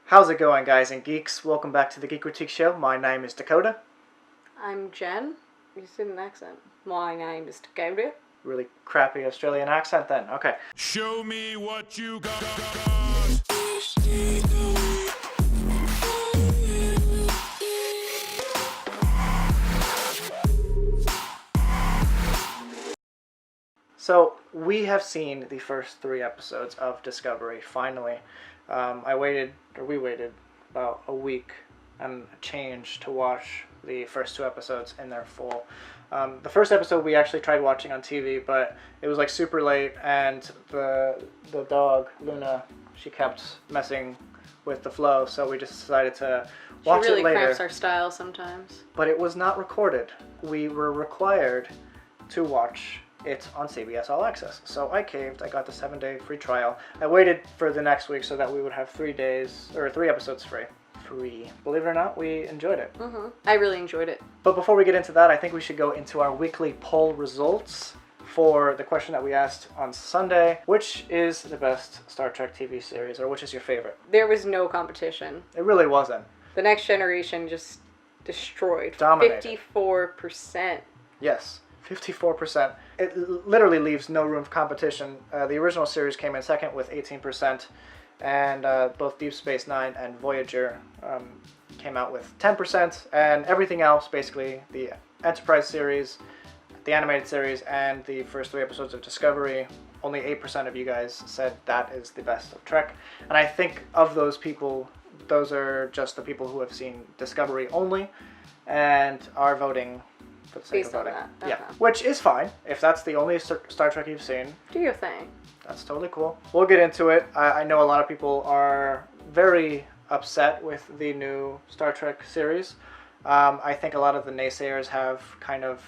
How's it going, guys and geeks? Welcome back to the Geek Critique Show. My name is Dakota. I'm Jen. You said an accent. My name is Dakota. Really crappy Australian accent then. Okay. Show me what you got. So, we have seen the first 3 episodes of Discovery, finally. We waited about a week and change to watch the first 2 episodes in their full. The first episode we actually tried watching on TV, but it was like super late, and the dog, Luna, she kept messing with the flow, so we just decided to watch it later. She really cramps our style sometimes. But it was not recorded. We were required to watch it on CBS All Access. So I caved. I got the 7-day free trial. I waited for the next week so that we would have 3 episodes free. Believe it or not, we enjoyed it. I really enjoyed it. But before we get into that, I think we should go into our weekly poll results for the question that we asked on Sunday. Which is the best Star Trek TV series, or which is your favorite? There was no competition. It really wasn't. The Next Generation just destroyed. Dominated. 54%. Yes. 54%. It literally leaves no room for competition. The original series came in second with 18%, and both Deep Space Nine and Voyager came out with 10%, and everything else, basically, the Enterprise series, the animated series, and the first 3 episodes of Discovery, only 8% of you guys said that is the best of Trek. And I think of those people, those are just the people who have seen Discovery only and are voting for the sake Based of on voting. that. Yeah, which is fine. If that's the only Star Trek you've seen, Do your thing. that's totally cool. We'll get into it. I know a lot of people are very upset with the new Star Trek series. I think a lot of the naysayers have kind of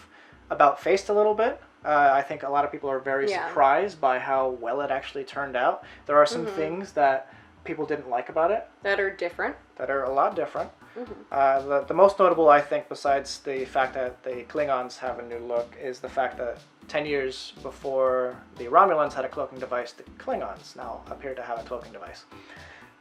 about-faced a little bit. I think a lot of people are very surprised by how well it actually turned out. There are some things that people didn't like about it. That are different. That are a lot different. The most notable, I think, besides the fact that the Klingons have a new look, is the fact that 10 years before the Romulans had a cloaking device, the Klingons now appear to have a cloaking device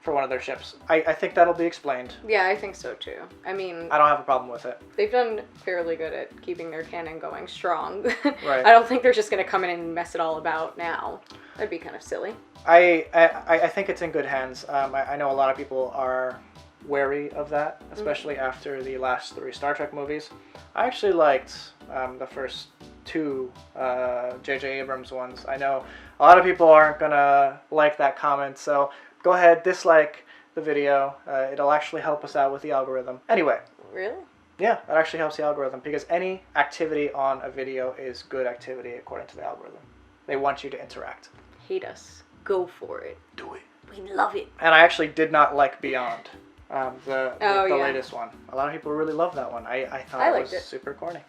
for one of their ships. I think that'll be explained. Yeah, I think so too. I mean, I don't have a problem with it. they've done fairly good at keeping their canon going strong. Right. I don't think they're just going to come in and mess it all about now. That'd be kind of silly. I think it's in good hands. I know a lot of people are wary of that, especially after the last 3 Star Trek movies. I actually liked the first 2 J.J. Abrams ones. I know a lot of people aren't gonna like that comment, so go ahead, dislike the video. It'll actually help us out with the algorithm. Anyway. Really? Yeah, it actually helps the algorithm, because any activity on a video is good activity according to the algorithm. They want you to interact. Hate us. Go for it. Do it. We love it. And I actually did not like Beyond, the yeah. latest one. A lot of people really love that one. I thought it was super corny.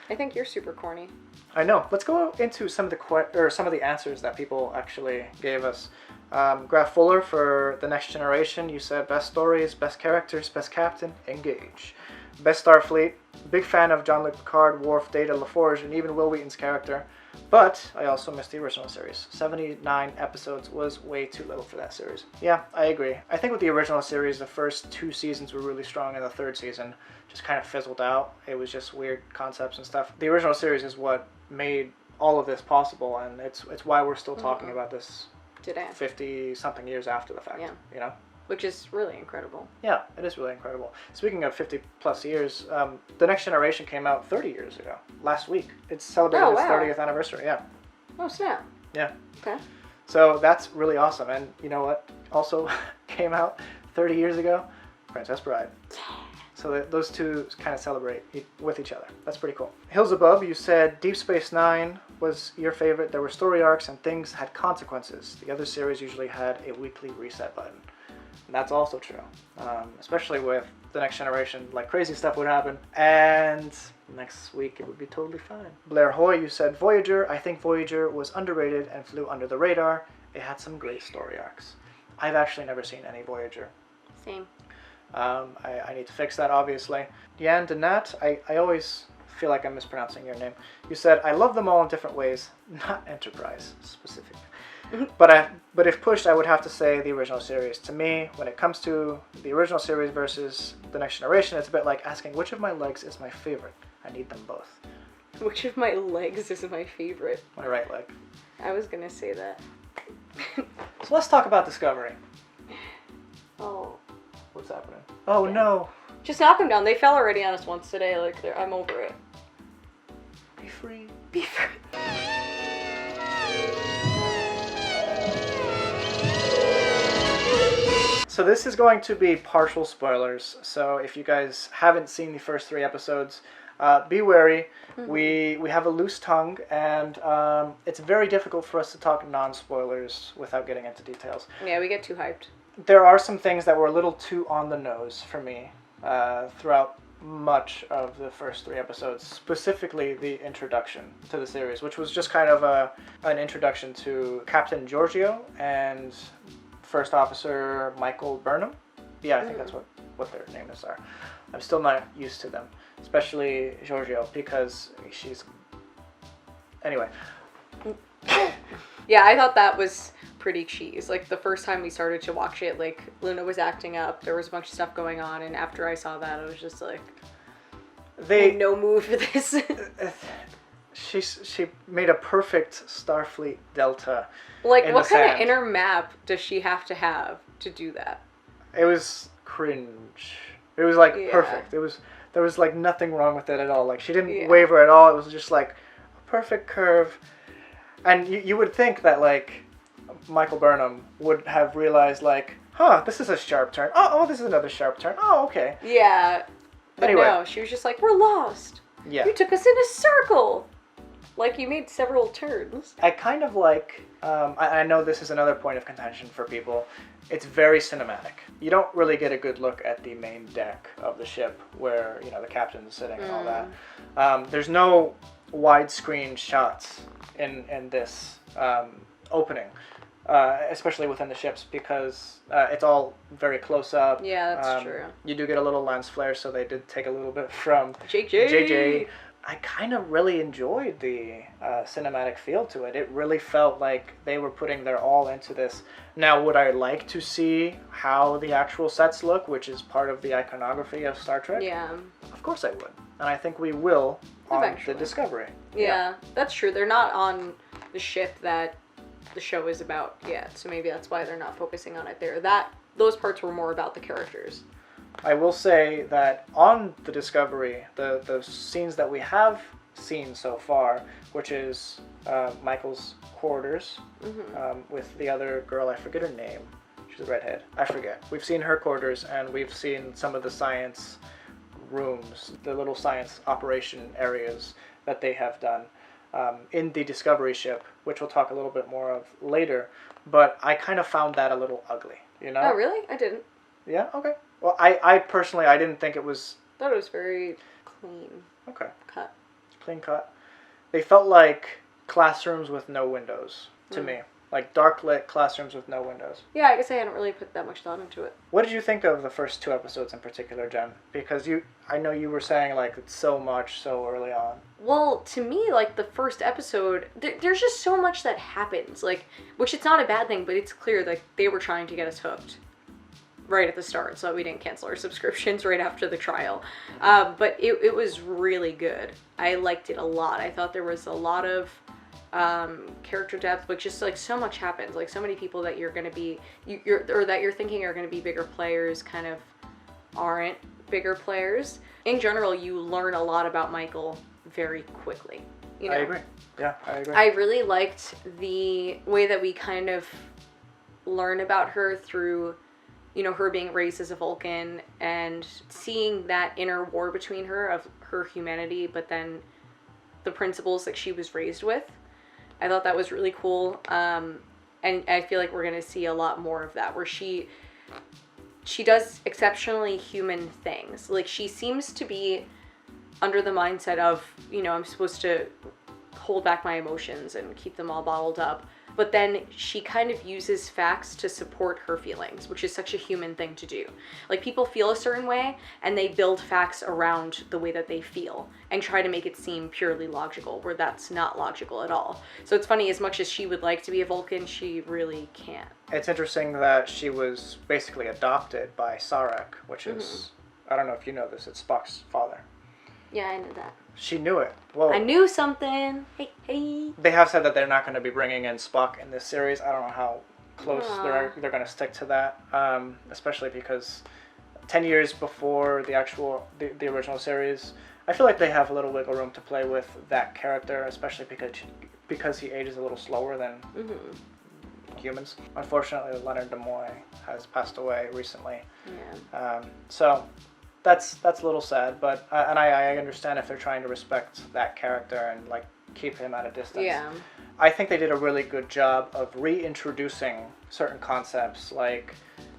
I think you're super corny. I know. Let's go into some of the answers that people actually gave us. Graf Fuller for The Next Generation, you said best stories, best characters, best captain, engage. Best Starfleet, big fan of Jean-Luc Picard, Worf, Data, LaForge, and even Will Wheaton's character. But I also missed the original series. 79 episodes was way too little for that series. Yeah, I agree. I think with the original series, the first 2 seasons were really strong, and the 3rd season just kind of fizzled out. It was just weird concepts and stuff. The original series is what made all of this possible, and it's why we're still talking about this today, 50-something years after the fact. Yeah. You know? Which is really incredible. Yeah, it is really incredible. Speaking of 50-plus years, The Next Generation came out 30 years ago, last week. It's celebrated its 30th anniversary, yeah. Oh, snap. Yeah. Okay. So that's really awesome. And you know what also came out 30 years ago? Princess Bride. So those two kind of celebrate with each other. That's pretty cool. Hills Above, you said Deep Space Nine was your favorite. There were story arcs and things had consequences. The other series usually had a weekly reset button. And that's also true, especially with The Next Generation. Like, crazy stuff would happen, and next week it would be totally fine. Blair Hoy, you said Voyager. I think Voyager was underrated and flew under the radar. It had some great story arcs. I've actually never seen any Voyager. Same. I need to fix that, obviously. Yan Donat, I always feel like I'm mispronouncing your name. You said, I love them all in different ways, not Enterprise specific. But if pushed, I would have to say the original series. To me, when it comes to the original series versus the Next Generation, it's a bit like asking which of my legs is my favorite. I need them both. Which of my legs is my favorite? My right leg. I was gonna say that. So let's talk about Discovery. Oh. What's happening? Oh no. Just knock them down. They fell already on us once today. Like, I'm over it. Be free. Be free. So this is going to be partial spoilers. So if you guys haven't seen the first 3 episodes, be wary. We have a loose tongue, and it's very difficult for us to talk non-spoilers without getting into details. Yeah, we get too hyped. There are some things that were a little too on the nose for me throughout much of the first 3 episodes, specifically the introduction to the series, which was just kind of an introduction to Captain Giorgio and First Officer Michael Burnham. Yeah, I think that's what their names are. I'm still not used to them, especially Giorgio, because she's... Anyway. Yeah, I thought that was pretty cheese. Like, the first time we started to watch it, like, Luna was acting up, there was a bunch of stuff going on, and after I saw that, I was just like, no mood for this. She made a perfect Starfleet Delta. Like, what kind of inner map does she have to do that? It was cringe. It was like perfect. There was like nothing wrong with it at all. Like, she didn't waver at all. It was just like a perfect curve. And you would think that, like, Michael Burnham would have realized, like, this is a sharp turn. Oh, this is another sharp turn. Oh, okay. Yeah. But anyway. No, she was just like, we're lost. Yeah. You took us in a circle. Like, you made several turns. I kind of like, I know this is another point of contention for people. It's very cinematic. You don't really get a good look at the main deck of the ship where, you know, the captain's sitting and all that. There's no widescreen shots in this opening, especially within the ships, because it's all very close up. Yeah, that's true. You do get a little lens flare, so they did take a little bit from JJ. JJ. I kind of really enjoyed the cinematic feel to it. It really felt like they were putting their all into this. Now, would I like to see how the actual sets look, which is part of the iconography of Star Trek? Yeah. Of course I would. And I think we will on Eventually. the Discovery. Yeah, that's true. They're not on the ship that the show is about yet, so maybe that's why they're not focusing on it there. Those parts were more about the characters. I will say that on the Discovery, the scenes that we have seen so far, which is Michael's quarters with the other girl, I forget her name. She's a redhead. I forget. We've seen her quarters, and we've seen some of the science rooms, the little science operation areas that they have done in the Discovery ship, which we'll talk a little bit more of later. But I kind of found that a little ugly, you know? Oh, really? I didn't. Yeah? Okay. Well, I personally, I didn't think it was... I thought it was very clean. Okay. Cut. Clean cut. They felt like classrooms with no windows to me. Like dark lit classrooms with no windows. Yeah, I guess I hadn't really put that much thought into it. What did you think of the first 2 episodes in particular, Jen? Because I know you were saying, like, it's so much so early on. Well, to me, like, the first episode, there's just so much that happens, like, which it's not a bad thing, but it's clear that they were trying to get us hooked right at the start, so that we didn't cancel our subscriptions right after the trial. But it was really good. I liked it a lot. I thought there was a lot of character depth, but just, like, so much happens. Like, so many people that you're going to be, that you're thinking are going to be bigger players kind of aren't bigger players. In general, you learn a lot about Michael very quickly. You know? I agree. Yeah, I agree. I really liked the way that we kind of learn about her through, you know, her being raised as a Vulcan and seeing that inner war between her of her humanity, but then the principles that she was raised with. I thought that was really cool. And I feel like we're going to see a lot more of that, where she does exceptionally human things. Like, she seems to be under the mindset of, you know, I'm supposed to hold back my emotions and keep them all bottled up. but then she kind of uses facts to support her feelings, which is such a human thing to do. Like, people feel a certain way, and they build facts around the way that they feel, and try to make it seem purely logical, where that's not logical at all. So it's funny, as much as she would like to be a Vulcan, she really can't. It's interesting that she was basically adopted by Sarek, which is, I don't know if you know this, it's Spock's father. Yeah, I knew that. She knew it. Well, I knew something. Hey. they have said that they're not going to be bringing in Spock in this series. I don't know how close they're going to stick to that, especially because 10 years before the original series, I feel like they have a little wiggle room to play with that character, especially because he ages a little slower than humans. Unfortunately, Leonard Nimoy has passed away recently. Yeah. So that's a little sad, but and I understand if they're trying to respect that character and like keep him at a distance. Yeah. I think they did a really good job of reintroducing certain concepts like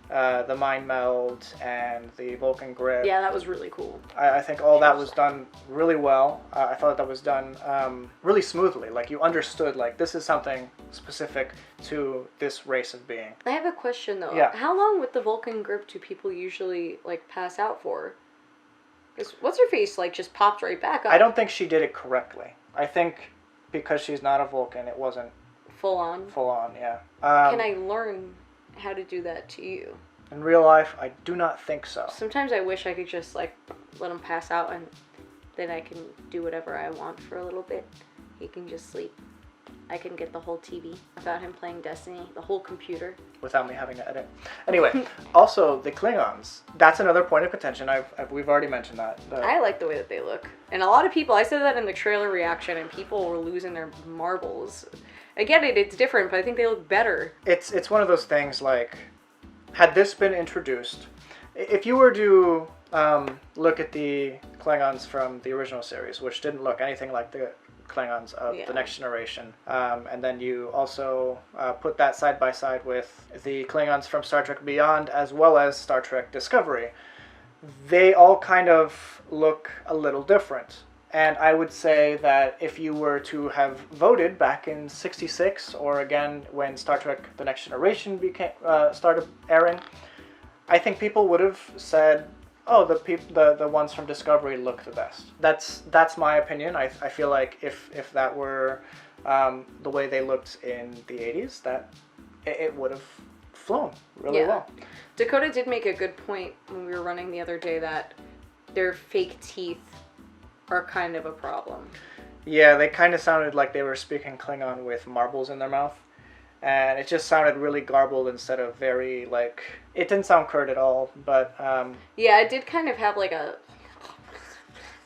the mind meld and the Vulcan grip. Yeah, that was really cool. I think all that was done really well. I thought that was done really smoothly. Like, you understood, like, this is something specific to this race of being. I have a question, though. Yeah. How long with the Vulcan grip do people usually, like, pass out for? Because what's-her-face, like, just popped right back up. I don't think she did it correctly. I think because she's not a Vulcan, it wasn't Full on? full on, yeah. Can I learn how to do that to you? In real life, I do not think so. Sometimes I wish I could just, like, let him pass out and then I can do whatever I want for a little bit. He can just sleep. I can get the whole TV without him playing Destiny, the whole computer. Without me having to edit. Anyway, also, the Klingons. That's another point of contention. We've already mentioned that. I like the way that they look. And a lot of people, I said that in the trailer reaction, and people were losing their marbles. I get it, it's different, but I think they look better. It's one of those things, like, had this been introduced, if you were to look at the Klingons from the original series, which didn't look anything like the Klingons of the Next Generation, and then you also put that side by side with the Klingons from Star Trek Beyond as well as Star Trek Discovery, they all kind of look a little different. And I would say that if you were to have voted back in '66, or again when Star Trek The Next Generation started airing, I think people would have said, oh, the ones from Discovery look the best. That's my opinion. I feel like if that were the way they looked in the '80s, that it would have flown really well. Dakota did make a good point when we were running the other day that their fake teeth are kind of a problem. Yeah, they kind of sounded like they were speaking Klingon with marbles in their mouth. And it just sounded really garbled instead of very, like... It didn't sound curt at all, but... yeah, it did kind of have, like, a...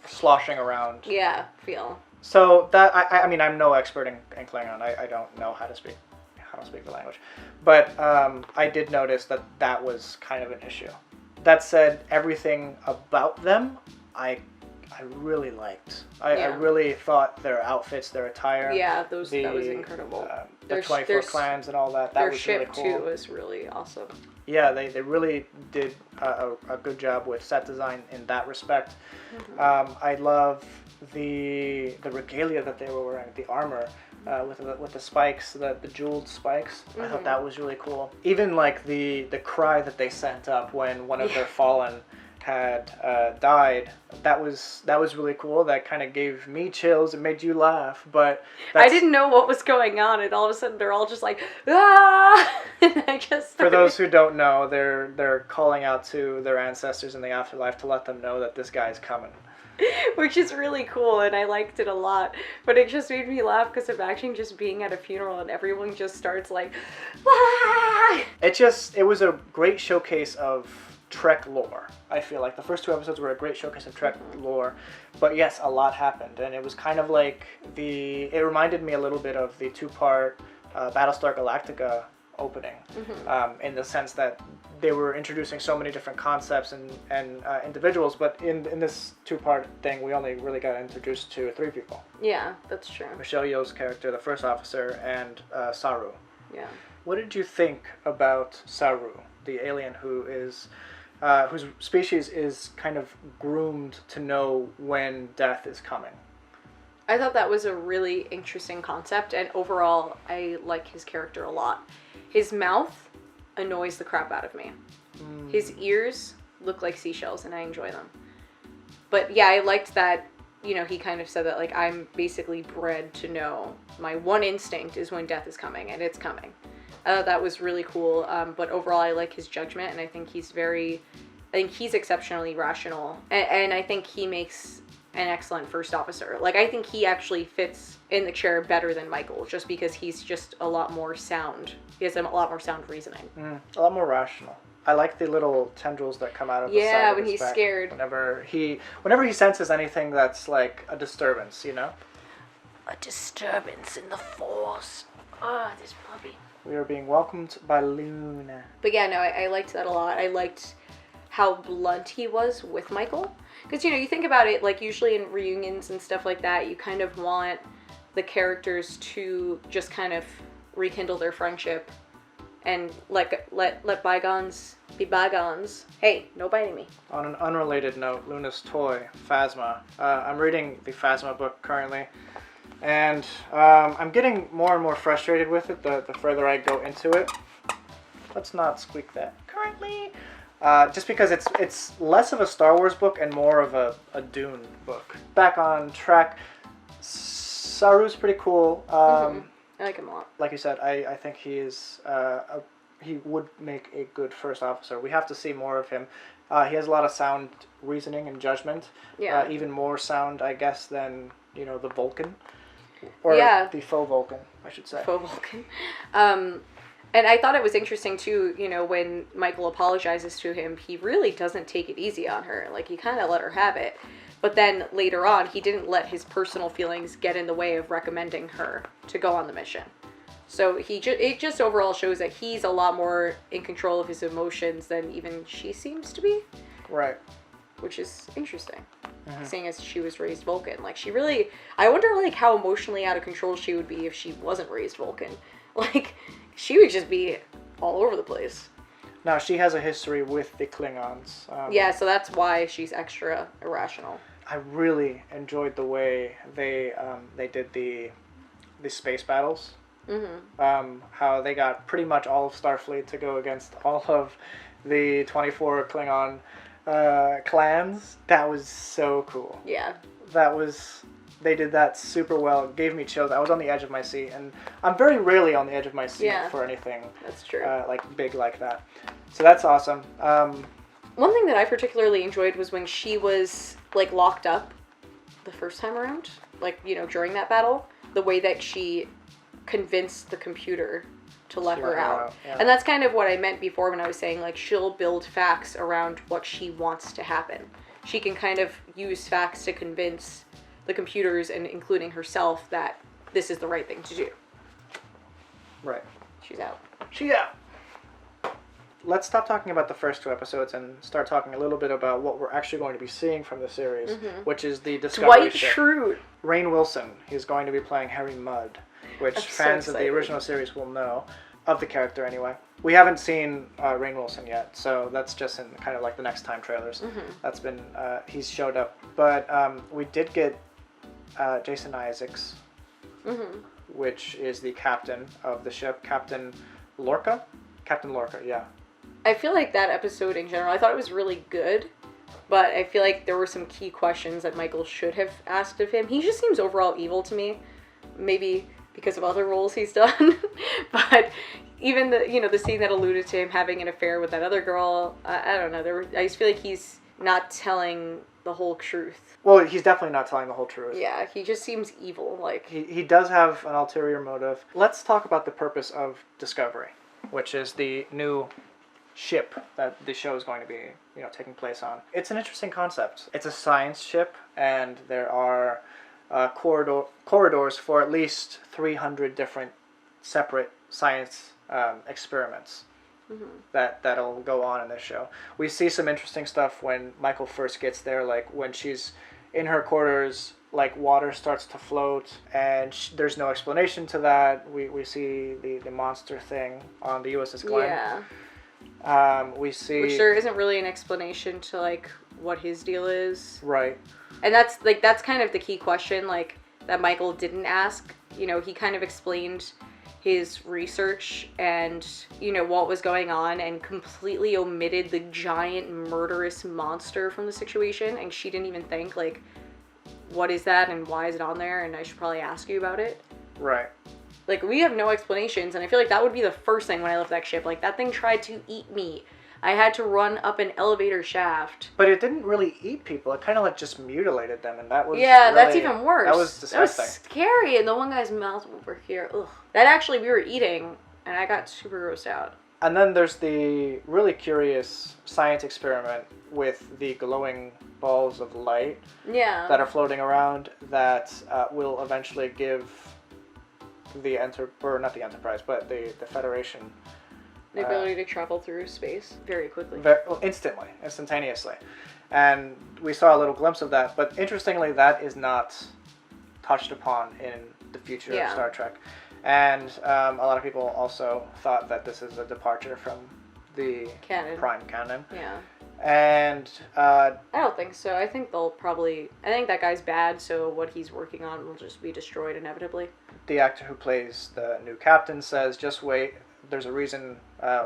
sloshing around. Yeah, feel. So, that... I mean, I'm no expert in Klingon. I don't know how to speak the language. But I did notice that was kind of an issue. That said, everything about them, I really liked. I really thought their outfits, their attire. Yeah, that was incredible. The 24 clans and all that. That was really cool. Their ship, too, was really awesome. Yeah, they really did a good job with set design in that respect. I love the regalia that they were wearing, the armor. With the spikes, the jeweled spikes. I thought that was really cool. Even like the cry that they sent up when one of their fallen had died, that was really cool. That kind of gave me chills. It made you laugh, but I didn't know what was going on, and all of a sudden they're all just like, ah! And I just started... For those who don't know, they're calling out to their ancestors in the afterlife to let them know that this guy's coming. Which is really cool, and I liked it a lot. But it just made me laugh because imagine just being at a funeral and everyone just starts like, ah! It was a great showcase of Trek lore. I feel like the first 2 episodes were a great showcase of Trek lore, but yes, a lot happened, and it was kind of like it reminded me a little bit of the 2-part Battlestar Galactica opening, in the sense that they were introducing so many different concepts and individuals, but in this 2-part thing, we only really got introduced to 3 people. Yeah, that's true. Michelle Yeoh's character, the first officer, and Saru. Yeah. What did you think about Saru, the alien whose species is kind of groomed to know when death is coming? I thought that was a really interesting concept, and overall, I like his character a lot. His mouth annoys the crap out of me. His ears look like seashells, and I enjoy them. But yeah, I liked that, you know, he kind of said that, like, I'm basically bred to know my one instinct is when death is coming, and it's coming. That was really cool, but overall, I like his judgment, and I think he's exceptionally rational, and I think he makes an excellent first officer. Like, I think he actually fits in the chair better than Michael, just because he's just a lot more sound. He has a lot more sound reasoning. A lot more rational. I like the little tendrils that come out of the side Yeah, of when his he's back scared. Whenever he senses anything that's like a disturbance, you know? A disturbance in the force. Ah, this puppy. We are being welcomed by Luna. But yeah, no, I liked that a lot. I liked how blunt he was with Michael. Because, you know, you think about it, like, usually in reunions and stuff like that, you kind of want the characters to just kind of rekindle their friendship and let bygones be bygones. Hey, no biting me. On an unrelated note, Luna's toy, Phasma. I'm reading the Phasma book currently, and I'm getting more and more frustrated with it the further I go into it. Let's not squeak that. Currently. Just because it's less of a Star Wars book and more of a Dune book. Back on track, Saru's pretty cool. I like him a lot. Like you said, I think he is he would make a good first officer. We have to see more of him. He has a lot of sound reasoning and judgment. Yeah. Even more sound, I guess, than, you know, the Vulcan. Or the faux Vulcan, I should say. Faux Vulcan. And I thought it was interesting, too, you know, when Michael apologizes to him, he really doesn't take it easy on her. Like, he kind of let her have it. But then later on, he didn't let his personal feelings get in the way of recommending her to go on the mission. So it just overall shows that he's a lot more in control of his emotions than even she seems to be. Right. Which is interesting. Seeing as she was raised Vulcan. Like, she really... I wonder, like, how emotionally out of control she would be if she wasn't raised Vulcan. Like, she would just be all over the place. Now, she has a history with the Klingons. Yeah, so that's why she's extra irrational. I really enjoyed the way they did the space battles. How they got pretty much all of Starfleet to go against all of the 24 Klingon clans. That was so cool. Yeah. They did that super well. It gave me chills. I was on the edge of my seat, and I'm very rarely on the edge of my seat for anything. That's true. Like big like that. So that's awesome. One thing that I particularly enjoyed was when she was, like, locked up the first time around, like, you know, during that battle, the way that she convinced the computer to let her out. Yeah. And that's kind of what I meant before when I was saying, like, she'll build facts around what she wants to happen. She can kind of use facts to convince the computers, and including herself, that this is the right thing to do. Right. She's out. She's out. Let's stop talking about the first two episodes and start talking a little bit about what we're actually going to be seeing from the series, which is the Discovery Dwight ship. Schrute. Rainn Wilson. He's going to be playing Harry Mudd, which fans of the original series will know, of the character anyway. We haven't seen Rainn Wilson yet, so that's just in kind of like the next time trailers. That's been, he's showed up. But we did get Jason Isaacs, which is the captain of the ship, Captain Lorca, yeah. I feel like that episode in general, I thought it was really good, but I feel like there were some key questions that Michael should have asked of him. He just seems overall evil to me, maybe because of other roles he's done, but even the scene that alluded to him having an affair with that other girl, I don't know, I just feel like he's not telling the whole truth. Well, he's definitely not telling the whole truth. Yeah, he just seems evil. Like he does have an ulterior motive. Let's talk about the purpose of Discovery, which is the new ship that the show is going to be, taking place on. It's an interesting concept. It's a science ship, and there are corridors for at least 300 different separate science experiments that'll go on in this show. We see some interesting stuff when Michael first gets there, like when she's in her quarters, like water starts to float, and there's no explanation to that. We see the monster thing on the USS Glenn. Yeah. We see... Which there isn't really an explanation to, like, what his deal is. Right. And that's kind of the key question, like, that Michael didn't ask. You know, he kind of explained his research and, you know, what was going on, and completely omitted the giant murderous monster from the situation, and she didn't even think, like, what is that and why is it on there, and I should probably ask you about it. Right. Like, we have no explanations, and I feel like that would be the first thing when I left that ship. Like, that thing tried to eat me. I had to run up an elevator shaft. But it didn't really eat people. It kind of like just mutilated them, and that was Yeah, really, that's even worse. That was disgusting. That was scary, and the one guy's mouth over here. Ugh. That actually we were eating, and I got super grossed out. And then there's the really curious science experiment with the glowing balls of light Yeah. that are floating around that will eventually give the not the Enterprise, but the Federation The ability to travel through space very quickly. instantaneously. And we saw a little glimpse of that, but interestingly, that is not touched upon in the future of Star Trek. And a lot of people also thought that this is a departure from the Prime canon. Yeah. And I don't think so. I think that guy's bad, so what he's working on will just be destroyed inevitably. the actor who plays the new captain says, just wait, there's a reason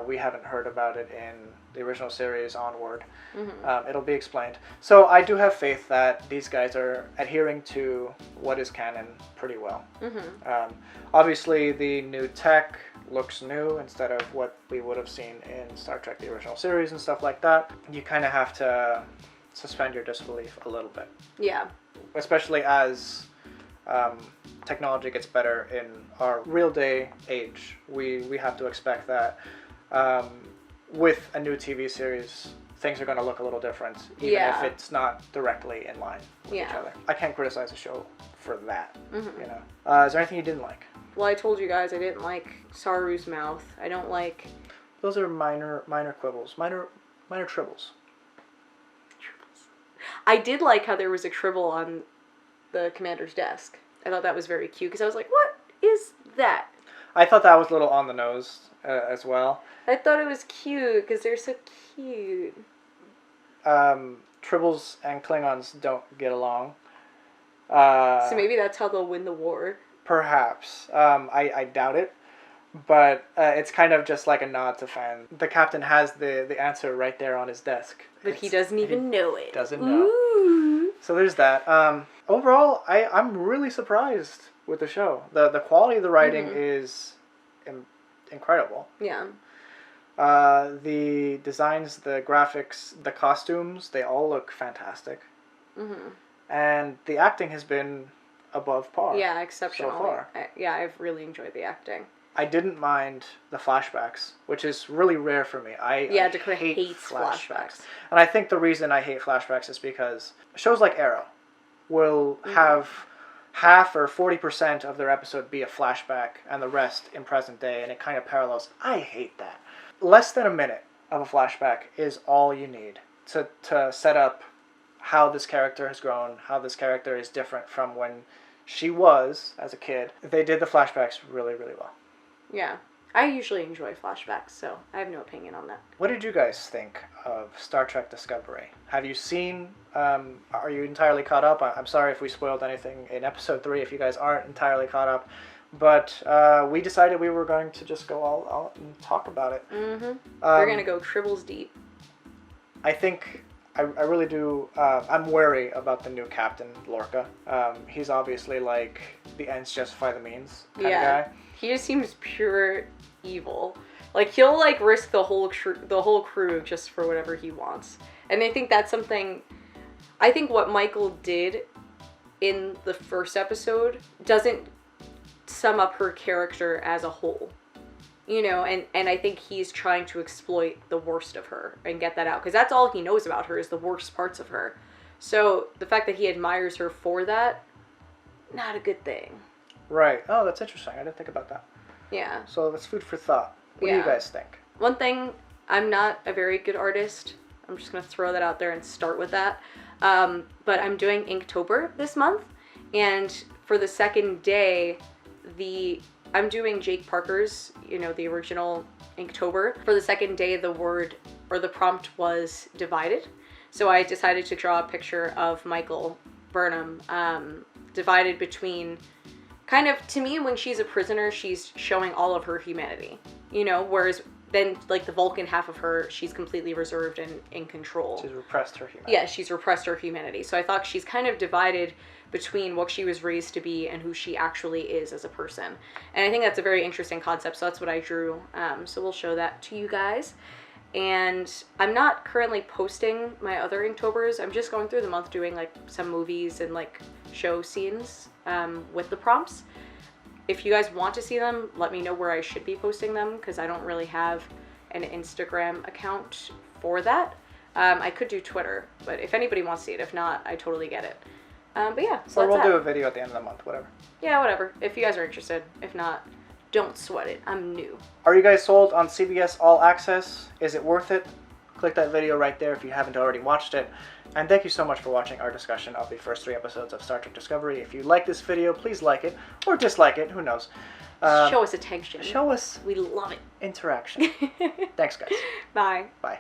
we haven't heard about it in the original series onward. Mm-hmm. It'll be explained. So I do have faith that these guys are adhering to what is canon pretty well. Mm-hmm. Obviously, the new tech looks new instead of what we would have seen in Star Trek, the original series and stuff like that. You kind of have to suspend your disbelief a little bit. Yeah. Especially as technology gets better in our real day age. We have to expect that with a new TV series, things are going to look a little different, even if it's not directly in line with each other. I can't criticize a show for that. Mm-hmm. You know, is there anything you didn't like? Well, I told you guys I didn't like Saru's mouth. I don't like... Those are minor quibbles, minor tribbles. I did like how there was a tribble on the commander's desk. I thought that was very cute, because I was like, what is that? I thought that was a little on the nose as well. I thought it was cute, because they're so cute. Tribbles and Klingons don't get along. So maybe that's how they'll win the war. Perhaps. I doubt it. But it's kind of just like a nod to fans. The captain has the answer right there on his desk. But he doesn't even know it. Doesn't know. Ooh. So there's that. Overall, I'm really surprised with the show. The quality of the writing is incredible. Yeah. The designs, the graphics, the costumes, they all look fantastic. Mm-hmm. And the acting has been above par. Yeah, exceptional. So far. I've really enjoyed the acting. I didn't mind the flashbacks, which is really rare for me. Dakota hates flashbacks. And I think the reason I hate flashbacks is because shows like Arrow will have half or 40% of their episode be a flashback and the rest in present day, and it kind of parallels. I hate that. Less than a minute of a flashback is all you need to set up how this character has grown, how this character is different from when she was as a kid. They did the flashbacks really, really well. Yeah. I usually enjoy flashbacks, so I have no opinion on that. What did you guys think of Star Trek Discovery? Have you seen, are you entirely caught up? I'm sorry if we spoiled anything in episode 3 if you guys aren't entirely caught up. But we decided we were going to just go all out and talk about it. Mm-hmm. We're going to go tribbles deep. I think, I really do, I'm wary about the new captain, Lorca. He's obviously like the ends justify the means kind of guy. He just seems pure evil. Like, he'll, like, risk the whole crew just for whatever he wants. And I think that's something... I think what Michael did in the first episode doesn't sum up her character as a whole. You know, and I think he's trying to exploit the worst of her and get that out. Because that's all he knows about her is the worst parts of her. So, the fact that he admires her for that, not a good thing. Right. Oh, that's interesting. I didn't think about that. Yeah. So that's food for thought. What do you guys think? One thing, I'm not a very good artist. I'm just going to throw that out there and start with that. But I'm doing Inktober this month. And for the second day, I'm doing Jake Parker's, the original Inktober. For the second day, the prompt was divided. So I decided to draw a picture of Michael Burnham, divided between kind of, to me, when she's a prisoner, she's showing all of her humanity, you know, whereas then, like, the Vulcan half of her, she's completely reserved and in control. She's repressed her humanity. Yeah, she's repressed her humanity. So I thought she's kind of divided between what she was raised to be and who she actually is as a person. And I think that's a very interesting concept, so that's what I drew. So we'll show that to you guys. And I'm not currently posting my other Inktober's. I'm just going through the month doing, like, some movies and, like, show scenes with the prompts. If you guys want to see them, let me know where I should be posting them, because I don't really have an Instagram account for that. I could do Twitter, but if anybody wants to see it, if not, I totally get it. But yeah, so or we'll that's do that. a video at the end of the month, whatever. Yeah, whatever. If you guys are interested. If not, don't sweat it. I'm new. Are you guys sold on CBS All Access? Is it worth it? Click that video right there if you haven't already watched it. And thank you so much for watching our discussion of the first 3 episodes of Star Trek Discovery. If you like this video, please like it, or dislike it, who knows. Show us attention. Show us We love it. interaction. Thanks, guys. Bye. Bye.